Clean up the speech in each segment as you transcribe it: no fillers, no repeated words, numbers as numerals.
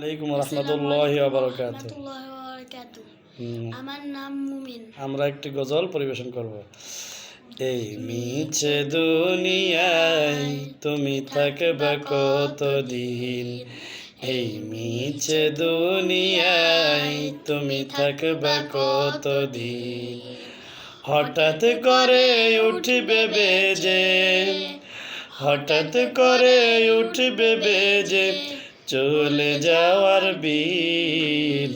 আলাইকুম রহমতুল্লাহি ওয়া বারাকাতুহু। রহমতুল্লাহি ওয়া বারাকাতুহু। আমার নাম মুমিন। আমরা একটি গজল পরিবেশন করব। এই মিছে দুনিয়ায় তুমি থাকবা কতদিন, এই মিছে দুনিয়ায় তুমি থাকবা কতদিন। হঠাৎ করে উঠবে বেজে, হঠাৎ করে উঠবে বেজে চলে যাওয়ার বিন।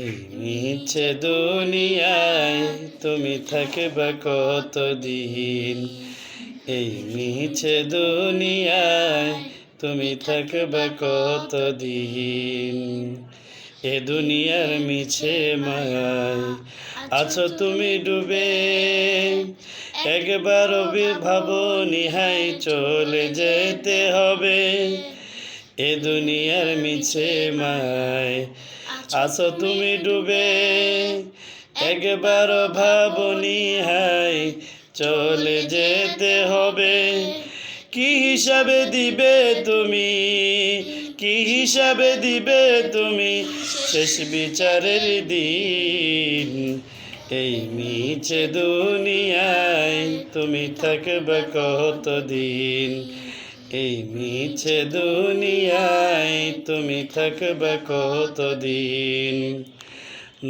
এই মিছে দুনিয়ায় তুমি থাকবা কতদিন, এই মিছে দুনিয়ায় তুমি থাকবা কতদিন। এ দুনিয়ার মিছে মায়ায় আছো তুমি ডুবে, একবার ভাবনি হাই চলে যেতে হবে। এ দুনিয়ার মিছে মায়ায় আছো তুমি ডুবে, একবার ভাবনি হাই চলে যেতে হবে। কি হিসাবে দিবে তুমি, কি হিসাবে দিবে তুমি শেষ বিচারের দিন। এই মিছে দুনিয়ায় তুমি থাকবে কতদিন, এই মিছে দুনিয়ায় তুমি থাকবে কতদিন।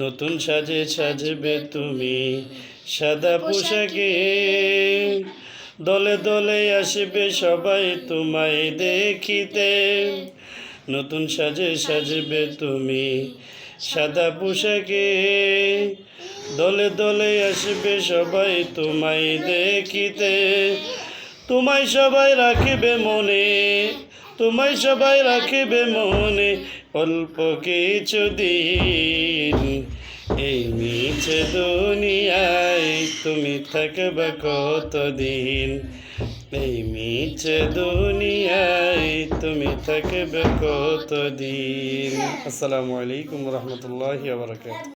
নতুন সাজে সাজবে তুমি সাদা পোশাকে, দলে দলে আসবে সবাই তোমায় দেখিতে। নতুন সাজে সাজবে তুমি সাদা পোশাকে, দলে দলে আসবে সবাই তোমায় দেখিতে। তোমায় সবাই রাখিবে মনে, তোমায় সবাই রাখিবে মনে অল্প কিছু দিন। এই মিছে দুনিয়ায় তুমি থাকবে কতদিন, এই মিছে দুনিয়ায় তুমি থাকবে কতদিন। আসসালামু আলাইকুম রহমতুল্লাহি ওয়া বারাকাতুহু।